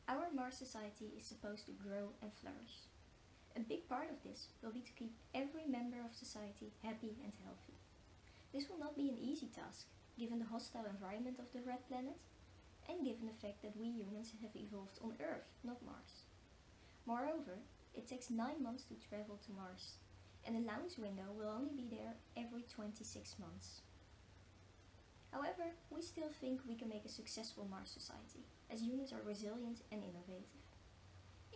Our Mars society is supposed to grow and flourish. A big part of this will be to keep every member of society happy and healthy. This will not be an easy task, given the hostile environment of the red planet, and given the fact that we humans have evolved on Earth, not Mars. Moreover, it takes 9 months to travel to Mars, and the launch window will only be there every 26 months. However, we still think we can make a successful Mars society, as humans are resilient and innovative.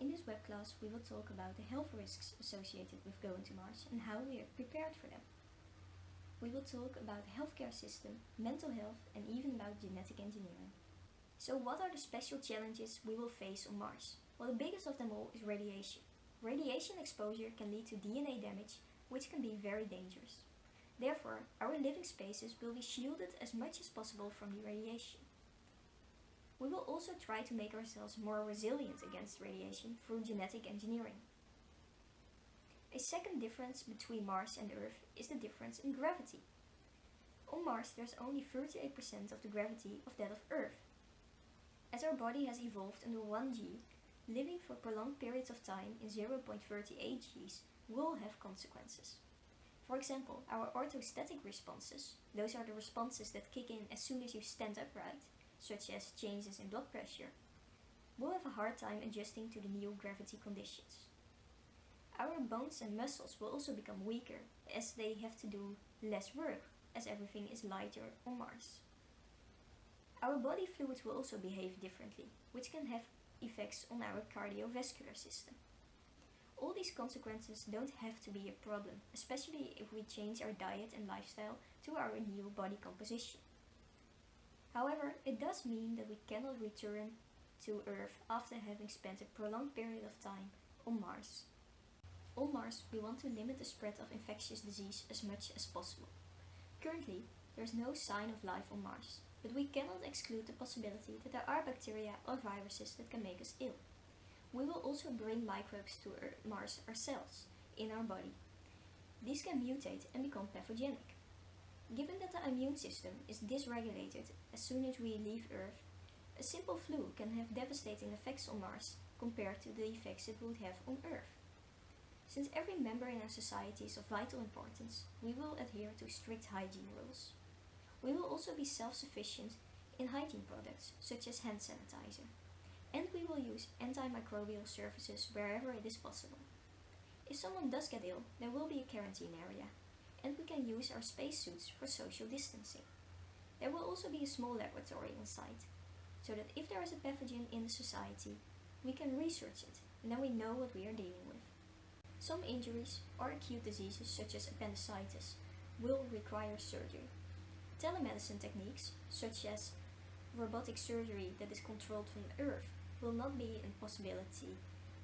In this web class, we will talk about the health risks associated with going to Mars and how we have prepared for them. We will talk about the healthcare system, mental health, and even about genetic engineering. So what are the special challenges we will face on Mars? Well, the biggest of them all is radiation. Radiation exposure can lead to DNA damage, which can be very dangerous. Therefore, our living spaces will be shielded as much as possible from the radiation. We will also try to make ourselves more resilient against radiation through genetic engineering. A second difference between Mars and Earth is the difference in gravity. On Mars, there's only 38% of the gravity of that of Earth. As our body has evolved under 1G, living for prolonged periods of time in 0.38 Gs will have consequences. For example, our orthostatic responses, those are the responses that kick in as soon as you stand upright, such as changes in blood pressure, will have a hard time adjusting to the new gravity conditions. Our bones and muscles will also become weaker, as they have to do less work, as everything is lighter on Mars. Our body fluids will also behave differently, which can have effects on our cardiovascular system. All these consequences don't have to be a problem, especially if we change our diet and lifestyle to our new body composition. However, it does mean that we cannot return to Earth after having spent a prolonged period of time on Mars. On Mars, we want to limit the spread of infectious disease as much as possible. Currently, there is no sign of life on Mars, but we cannot exclude the possibility that there are bacteria or viruses that can make us ill. We will also bring microbes to Mars ourselves, in our body. These can mutate and become pathogenic. Given that the immune system is dysregulated as soon as we leave Earth, a simple flu can have devastating effects on Mars compared to the effects it would have on Earth. Since every member in our society is of vital importance, we will adhere to strict hygiene rules. We will also be self-sufficient in hygiene products, such as hand sanitizer, and we will use antimicrobial services wherever it is possible. If someone does get ill, there will be a quarantine area, and we can use our spacesuits for social distancing. There will also be a small laboratory on site, so that if there is a pathogen in the society, we can research it, and then we know what we are dealing with. Some injuries or acute diseases, such as appendicitis, will require surgery. Telemedicine techniques, such as robotic surgery that is controlled from Earth, will not be a possibility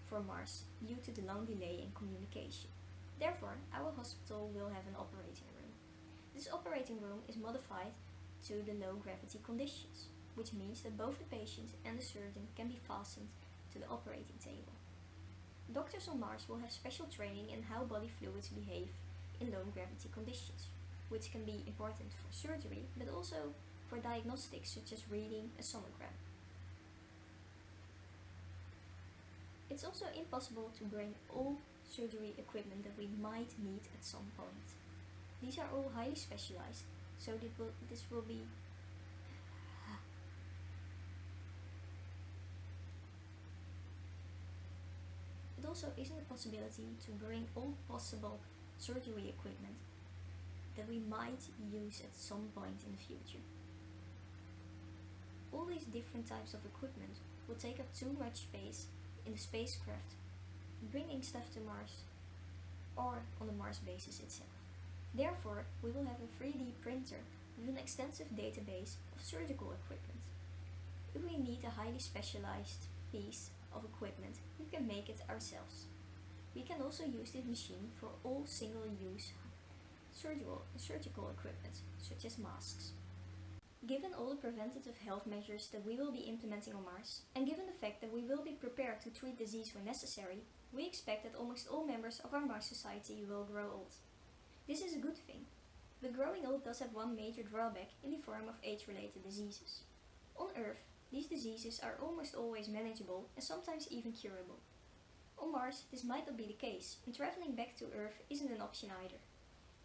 for Mars due to the long delay in communication. Therefore, our hospital will have an operating room. This operating room is modified to the low gravity conditions, which means that both the patient and the surgeon can be fastened to the operating table. Doctors on Mars will have special training in how body fluids behave in low gravity conditions, which can be important for surgery, but also for diagnostics such as reading a sonogram. It's also impossible to bring all surgery equipment that we might need at some point. These are all highly specialized, so this will be It also isn't a possibility to bring all possible surgery equipment that we might use at some point in the future. All these different types of equipment will take up too much space in the spacecraft, bringing stuff to Mars or on the Mars basis itself. Therefore, we will have a 3D printer with an extensive database of surgical equipment. If we need a highly specialized piece of equipment, we can make it ourselves. We can also use this machine for all single-use surgical equipment, such as masks. Given all the preventative health measures that we will be implementing on Mars, and given the fact that we will be prepared to treat disease when necessary, we expect that almost all members of our Mars society will grow old. This is a good thing, but growing old does have one major drawback in the form of age-related diseases. On Earth, These diseases are almost always manageable and sometimes even curable. On Mars, this might not be the case, and traveling back to Earth isn't an option either.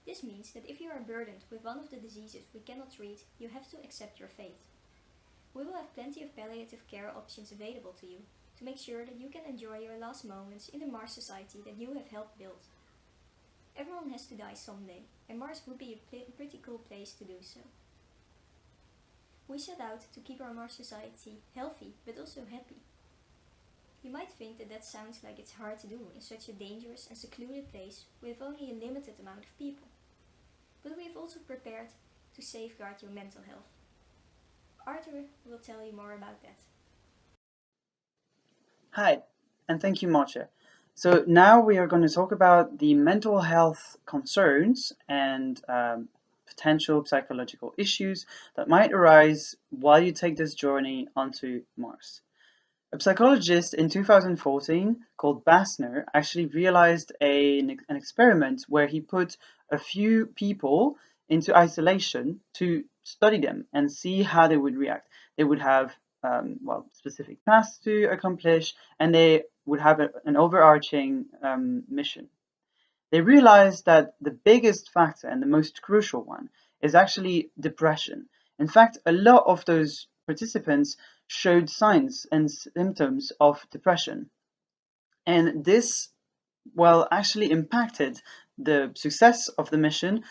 This means that if you are burdened with one of the diseases we cannot treat, you have to accept your fate. We will have plenty of palliative care options available to you to make sure that you can enjoy your last moments in the Mars society that you have helped build. Everyone has to die someday, and Mars would be a pretty cool place to do so. We set out to keep our Mars society healthy but also happy. You might think that sounds like it's hard to do in such a dangerous and secluded place with only a limited amount of people. But we have also prepared to safeguard your mental health. Arthur will tell you more about that. Hi, and thank you, Mocha. So now we are going to talk about the mental health concerns and potential psychological issues that might arise while you take this journey onto Mars. A psychologist in 2014 called Bassner actually realized an experiment where he put a few people into isolation to study them and see how they would react. They would have specific tasks to accomplish, and they would have an overarching mission. They realized that the biggest factor and the most crucial one is actually depression. In fact, a lot of those participants showed signs and symptoms of depression. And this, well, actually impacted the success of the mission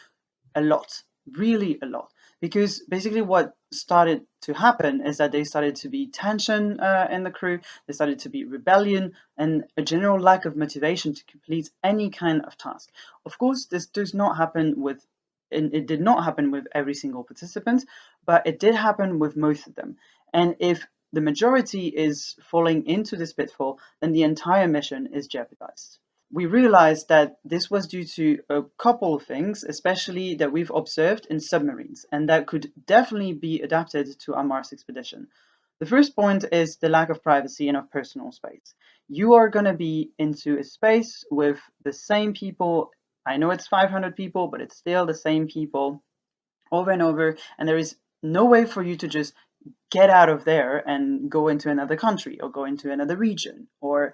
a lot, really a lot. Because basically, what started to happen is that they started to be tension in the crew, there started to be rebellion, and a general lack of motivation to complete any kind of task. Of course, this does not happen with, and it did not happen with every single participant, but it did happen with most of them. And if the majority is falling into this pitfall, then the entire mission is jeopardized. We realized that this was due to a couple of things, especially that we've observed in submarines, and that could definitely be adapted to our Mars expedition. The first point is the lack of privacy and of personal space. You are going to be into a space with the same people. I know it's 500 people, but it's still the same people over and over, and there is no way for you to just get out of there and go into another country or go into another region or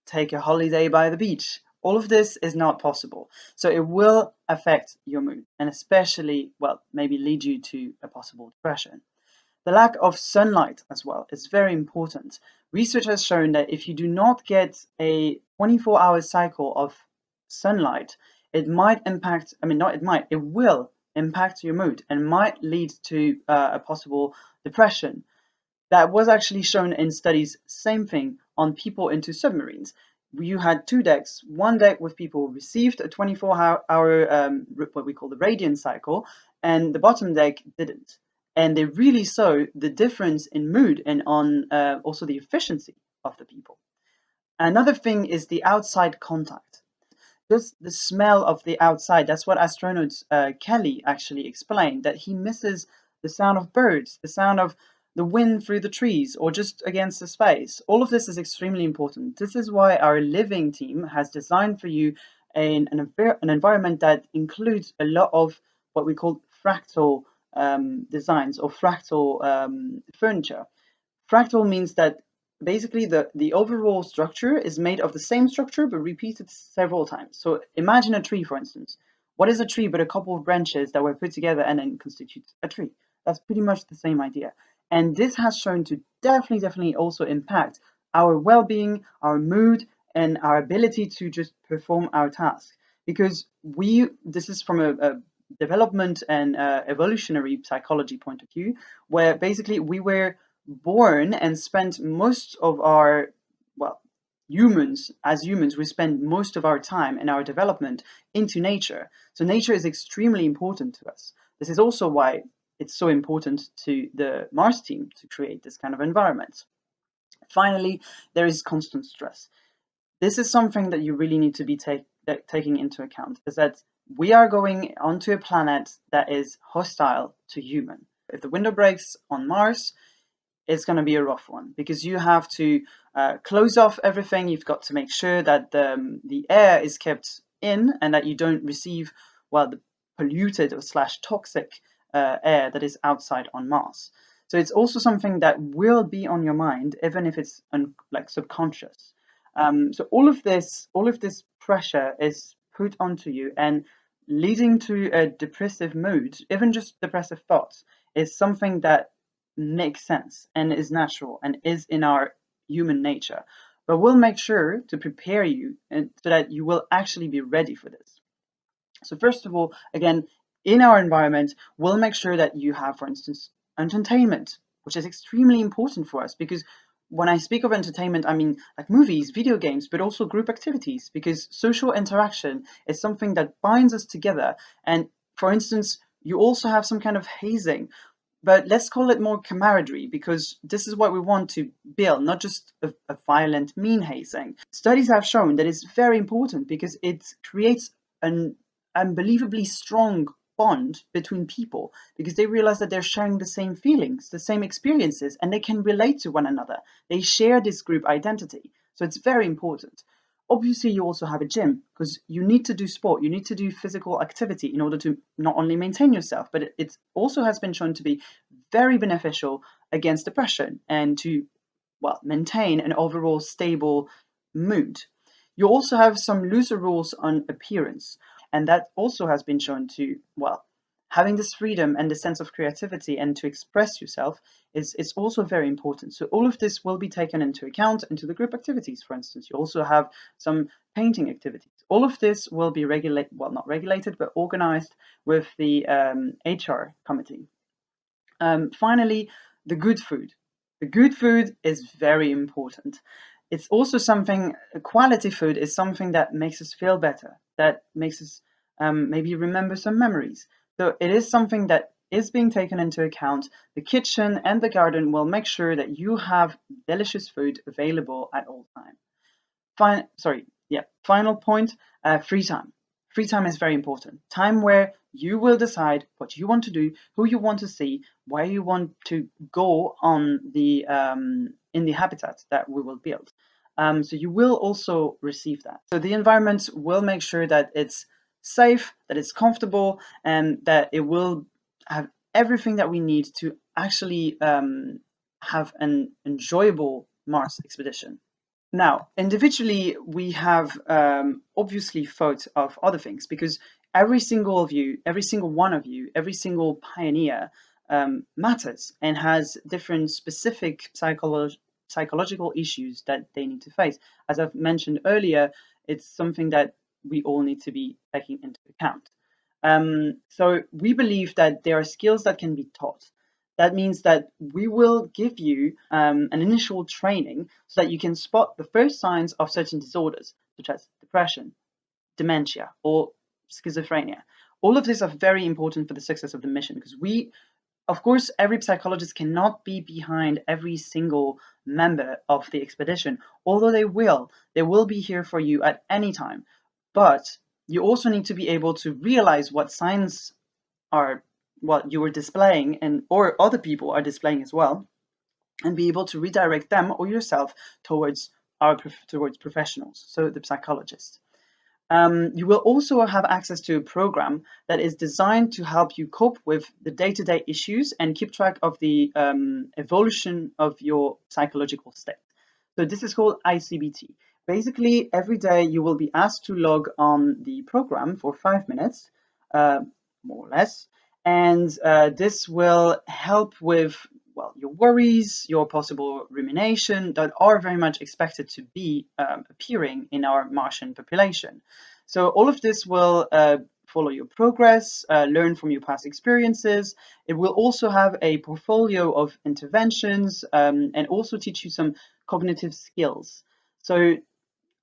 take a holiday by the beach. All of this is not possible. So it will affect your mood and especially, well, maybe lead you to a possible depression. The lack of sunlight as well is very important. Research has shown that if you do not get a 24-hour cycle of sunlight, it might impact, I mean, not it might, it will impact your mood and might lead to a possible depression. That was actually shown in studies, same thing, on people into submarines. You had two decks, one deck with people who received a 24-hour, what we call the radiant cycle, and the bottom deck didn't. And they really saw the difference in mood and on also the efficiency of the people. Another thing is the outside contact. Just the smell of the outside. That's what astronaut Kelly actually explained, that he misses the sound of birds, the sound of the wind through the trees, or just against the space. All of this is extremely important. This is why our living team has designed for you an environment that includes a lot of what we call fractal designs or fractal furniture. Fractal means that basically the overall structure is made of the same structure but repeated several times. So imagine a tree, for instance. What is a tree but a couple of branches that were put together and then constitute a tree? That's pretty much the same idea. And this has shown to definitely also impact our well-being, our mood, and our ability to just perform our tasks. Because this is from a development and evolutionary psychology point of view, where basically we were born and spent most of our, well, as humans, we spend most of our time and our development into nature. So nature is extremely important to us. This is also why it's so important to the Mars team to create this kind of environment. Finally, there is constant stress. This is something that you really need to be taking into account, is that we are going onto a planet that is hostile to human. If the window breaks on Mars, it's going to be a rough one because you have to close off everything. You've got to make sure that the air is kept in and that you don't receive, well, the polluted or slash toxic air that is outside on Mars. So it's also something that will be on your mind, even if it's like subconscious. So all of this pressure is put onto you and leading to a depressive mood, even just depressive thoughts, is something that makes sense and is natural and is in our human nature. But we'll make sure to prepare you and so that you will actually be ready for this. So first of all, again, in our environment, we'll make sure that you have, for instance, entertainment, which is extremely important for us because when I speak of entertainment, I mean like movies, video games, but also group activities, because social interaction is something that binds us together. And for instance, you also have some kind of hazing, but let's call it more camaraderie because this is what we want to build, not just a violent, mean hazing. Studies have shown that it's very important because it creates an unbelievably strong bond between people because they realize that they're sharing the same feelings, the same experiences, and they can relate to one another. They share this group identity. So it's very important. Obviously, you also have a gym because you need to do sport, you need to do physical activity in order to not only maintain yourself, but it also has been shown to be very beneficial against depression and to, well, maintain an overall stable mood. You also have some looser rules on appearance, and that also has been shown to, well, having this freedom and the sense of creativity and to express yourself is also very important. So all of this will be taken into account into the group activities. For instance, you also have some painting activities. All of this will be regulated, well, not regulated, but organized with the HR committee. Finally, the good food. The good food is very important. It's also something, quality food is something that makes us feel better, that makes us maybe remember some memories. So it is something that is being taken into account. The kitchen and the garden will make sure that you have delicious food available at all times. Final point, free time. Free time is very important. Time where you will decide what you want to do, who you want to see, where you want to go on the in the habitat that we will build. So you will also receive that. So the environment will make sure that it's safe, that it's comfortable, and that it will have everything that we need to actually have an enjoyable Mars expedition. Now, individually, we have obviously thought of other things because every single of you, every single one of you, every single pioneer matters and has different specific psychological issues that they need to face. As I've mentioned earlier, it's something that we all need to be taking into account. So we believe that there are skills that can be taught. That means that we will give you an initial training so that you can spot the first signs of certain disorders, such as depression, dementia, or schizophrenia. All of these are very important for the success of the mission because we, of course, every psychologist cannot be behind every single member of the expedition, although they will be here for you at any time. But you also need to be able to realize what signs are what you were displaying and or other people are displaying as well, and be able to redirect them or yourself towards towards professionals, so the psychologist. You will also have access to a program that is designed to help you cope with the day-to-day issues and keep track of the evolution of your psychological state. So this is called ICBT. Basically, every day you will be asked to log on the program for 5 minutes, uh, more or less, and this will help with, well, your worries, your possible rumination that are very much expected to be appearing in our Martian population. So all of this will follow your progress, learn from your past experiences. It will also have a portfolio of interventions and also teach you some cognitive skills. So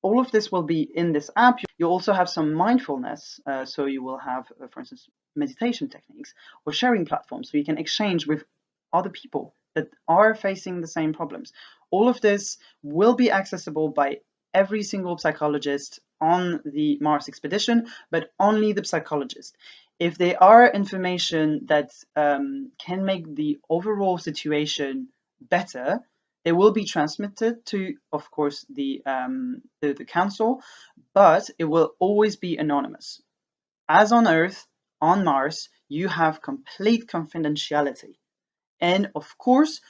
all of this will be in this app. You'll also have some mindfulness. So you will have, for instance, meditation techniques or sharing platforms so you can exchange with other people that are facing the same problems. All of this will be accessible by every single psychologist on the Mars expedition, but only the psychologist. If there are information that can make the overall situation better, they will be transmitted to, of course, the council, but it will always be anonymous. As on Earth, on Mars, you have complete confidentiality. And of course,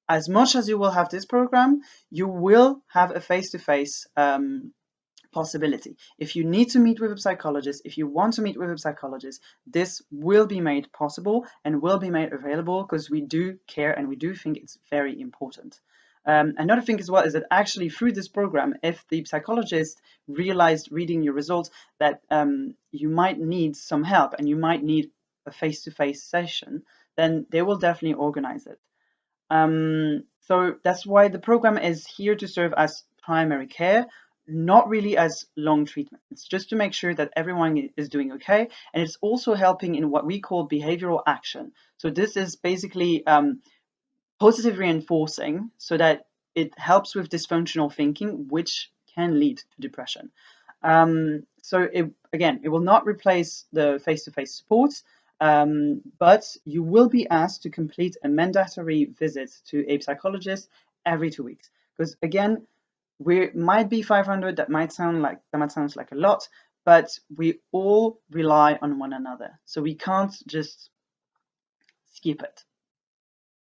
as much as you will have this program, you will have a face-to-face possibility. If you need to meet with a psychologist, if you want to meet with a psychologist, this will be made possible and will be made available, because we do care and we do think it's very important. Another thing as well is that actually through this program, if the psychologist realized reading your results that you might need some help and you might need a face-to-face session, then they will definitely organize it. So that's why the program is here to serve as primary care, not really as long treatment. It's just to make sure that everyone is doing okay, and it's also helping in what we call behavioral action. So this is basically positive reinforcing, so that it helps with dysfunctional thinking, which can lead to depression. So it will not replace the face-to-face support, but you will be asked to complete a mandatory visit to a psychologist every 2 weeks. Because again, we might be 500. That might sound like a lot, but we all rely on one another, so we can't just skip it.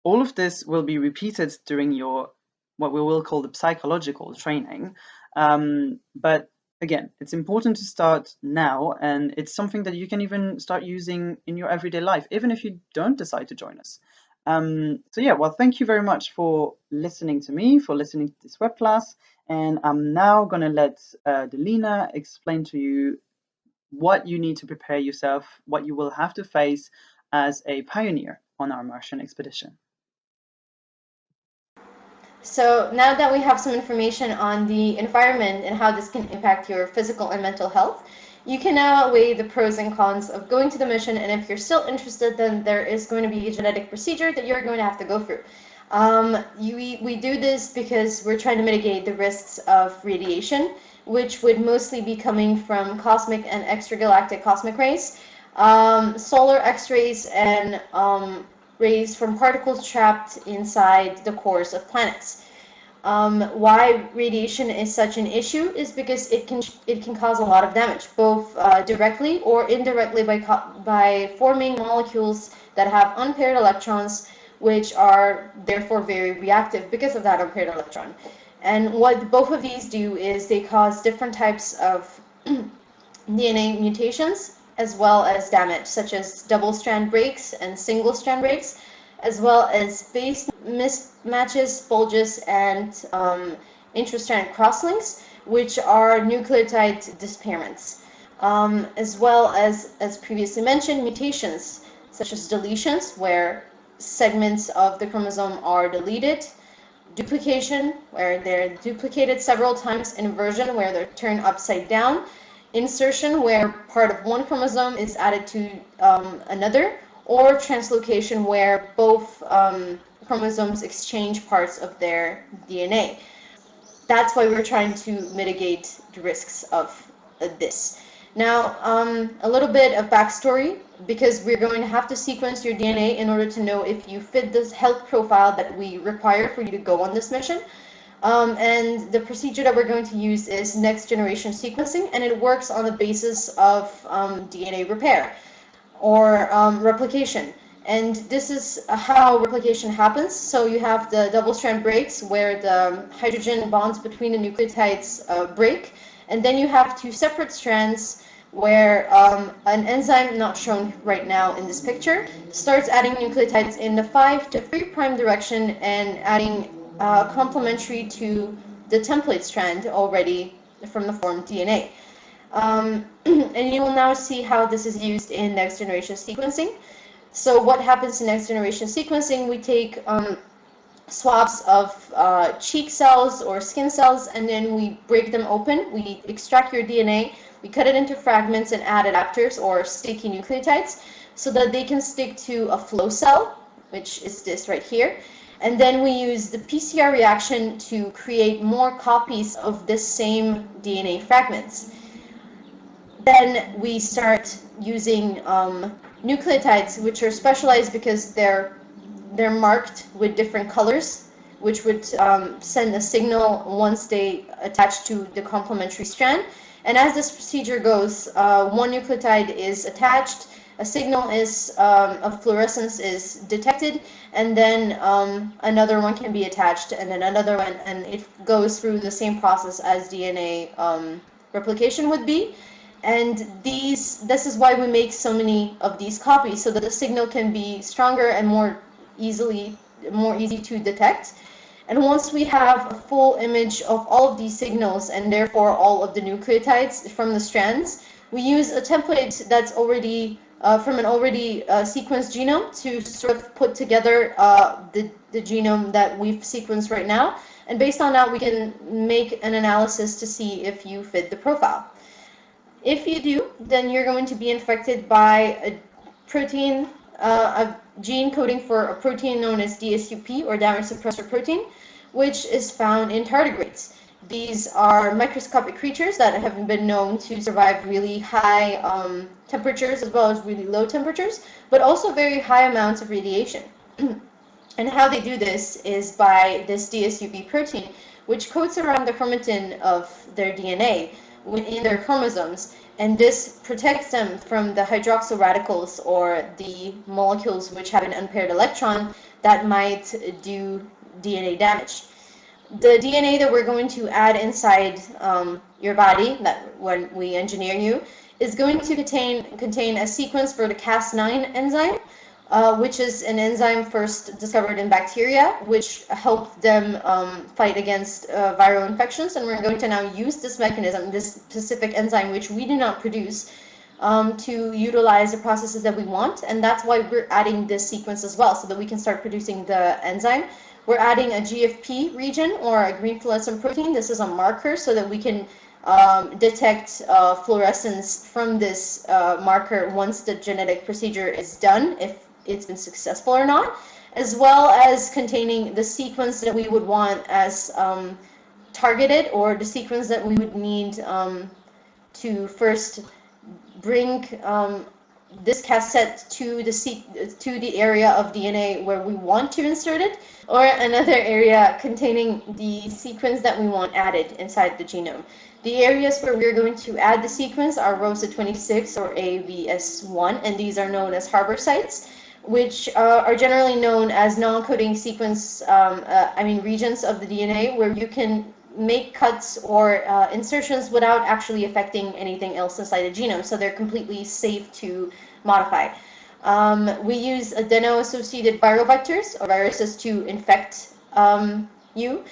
All of this will be repeated during your, what we will call the psychological training. But again, it's important to start now, and it's something that you can even start using in your everyday life, even if you don't decide to join us. So yeah, well, thank you very much for listening to me, for listening to this web class. And I'm now going to let Delina explain to you what you need to prepare yourself, what you will have to face as a pioneer on our Martian expedition. So now that we have some information on the environment and how this can impact your physical and mental health, you can now weigh the pros and cons of going to the mission, and if you're still interested, then there is going to be a genetic procedure that you're going to have to go through. We do this because we're trying to mitigate the risks of radiation, which would mostly be coming from cosmic and extragalactic cosmic rays, solar X-rays, and rays from particles trapped inside the cores of planets. Why radiation is such an issue is because it can cause a lot of damage, both directly or indirectly by forming molecules that have unpaired electrons, which are therefore very reactive because of that unpaired electron. And what both of these do is they cause different types of DNA mutations, as well as damage, such as double-strand breaks and single-strand breaks, as well as base mismatches, bulges, and intrastrand crosslinks, which are nucleotide dispairments, as well as previously mentioned, mutations, such as deletions, where segments of the chromosome are deleted, duplication, where they're duplicated several times, inversion, where they're turned upside down, insertion, where part of one chromosome is added to another, or translocation, where both chromosomes exchange parts of their DNA. That's why we're trying to mitigate the risks of this. Now, a little bit of backstory, because we're going to have to sequence your DNA in order to know if you fit this health profile that we require for you to go on this mission. And the procedure that we're going to use is next generation sequencing, and it works on the basis of DNA repair or replication. And this is how replication happens. So you have the double-strand breaks where the hydrogen bonds between the nucleotides break, and then you have two separate strands where an enzyme, not shown right now in this picture, starts adding nucleotides in the 5' to 3' direction and adding complementary to the template strand already from the formed DNA. And you will now see how this is used in next generation sequencing. So what happens in next generation sequencing, we take swabs of cheek cells or skin cells, and then we break them open. We extract your DNA, we cut it into fragments and add adapters or sticky nucleotides so that they can stick to a flow cell, which is this right here. And then we use the PCR reaction to create more copies of this same DNA fragments. Then we start using nucleotides, which are specialized because they're marked with different colors, which would send a signal once they attach to the complementary strand. And as this procedure goes, one nucleotide is attached, a signal is of fluorescence is detected, and then another one can be attached, and then another one, and it goes through the same process as DNA replication would be. And this is why we make so many of these copies, so that the signal can be stronger and more easy to detect. And once we have a full image of all of these signals, and therefore all of the nucleotides from the strands, we use a template that's already from an already sequenced genome to sort of put together the genome that we've sequenced right now. And based on that, we can make an analysis to see if you fit the profile. If you do, then you're going to be infected by a protein, a gene coding for a protein known as DSUP, or damage suppressor protein, which is found in tardigrades. These are microscopic creatures that have been known to survive really high temperatures as well as really low temperatures, but also very high amounts of radiation. And how they do this is by this DSUP protein, which coats around the chromatin of their DNA in their chromosomes, and this protects them from the hydroxyl radicals, or the molecules which have an unpaired electron that might do DNA damage. The DNA that we're going to add inside your body, that when we engineer you, is going to contain a sequence for the Cas9 enzyme, which is an enzyme first discovered in bacteria, which helped them fight against viral infections. And we're going to now use this mechanism, this specific enzyme, which we do not produce, to utilize the processes that we want. And that's why we're adding this sequence as well, so that we can start producing the enzyme. We're adding a GFP region, or a green fluorescent protein. This is a marker so that we can detect fluorescence from this marker once the genetic procedure is done, if it's been successful or not, as well as containing the sequence that we would want as targeted, or the sequence that we would need to first bring this cassette to the area of DNA where we want to insert it, or another area containing the sequence that we want added inside the genome. The areas where we're going to add the sequence are ROSA 26 or ABS1, and these are known as harbor sites, which are generally known as non-coding sequence, regions of the DNA, where you can make cuts or insertions without actually affecting anything else inside the genome, so they're completely safe to modify. We use adeno-associated viral vectors, or viruses, to infect you.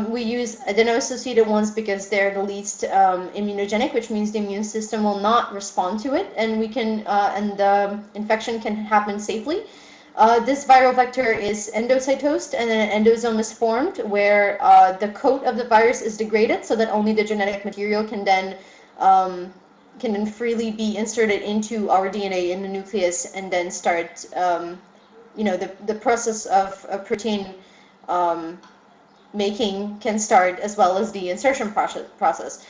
We use adeno-associated ones because they're the least immunogenic, which means the immune system will not respond to it, and and the infection can happen safely. This viral vector is endocytosed, and then an endosome is formed where the coat of the virus is degraded, so that only the genetic material can then freely be inserted into our DNA in the nucleus, and then start the process of protein making can start, as well as the insertion process.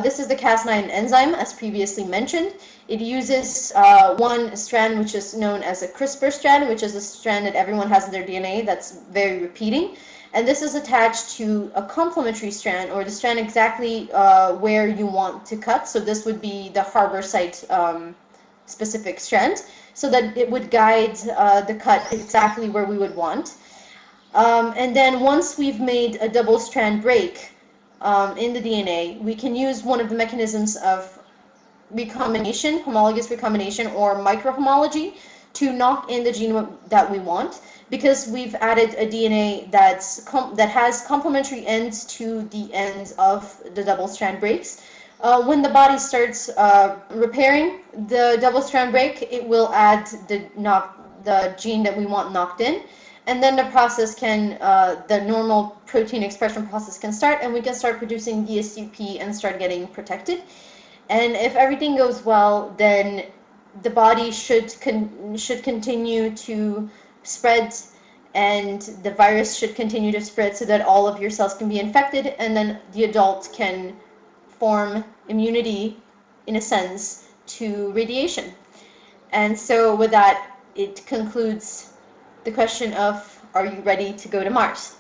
This is the Cas9 enzyme, as previously mentioned. It uses one strand, which is known as a CRISPR strand, which is a strand that everyone has in their DNA that's very repeating. And this is attached to a complementary strand, or the strand exactly where you want to cut. So this would be the harbor site specific strand, so that it would guide the cut exactly where we would want. And then once we've made a double strand break in the DNA, we can use one of the mechanisms of recombination, homologous recombination, or microhomology, to knock in the gene that we want, because we've added a DNA that has complementary ends to the ends of the double strand breaks. When the body starts repairing the double strand break, it will add the gene that we want knocked in. And then the process the normal protein expression process can start, and we can start producing DSUP and start getting protected. And if everything goes well, then the body should continue to spread, and the virus should continue to spread, so that all of your cells can be infected, and then the adult can form immunity, in a sense, to radiation. And so with that, it concludes the question of, are you ready to go to Mars?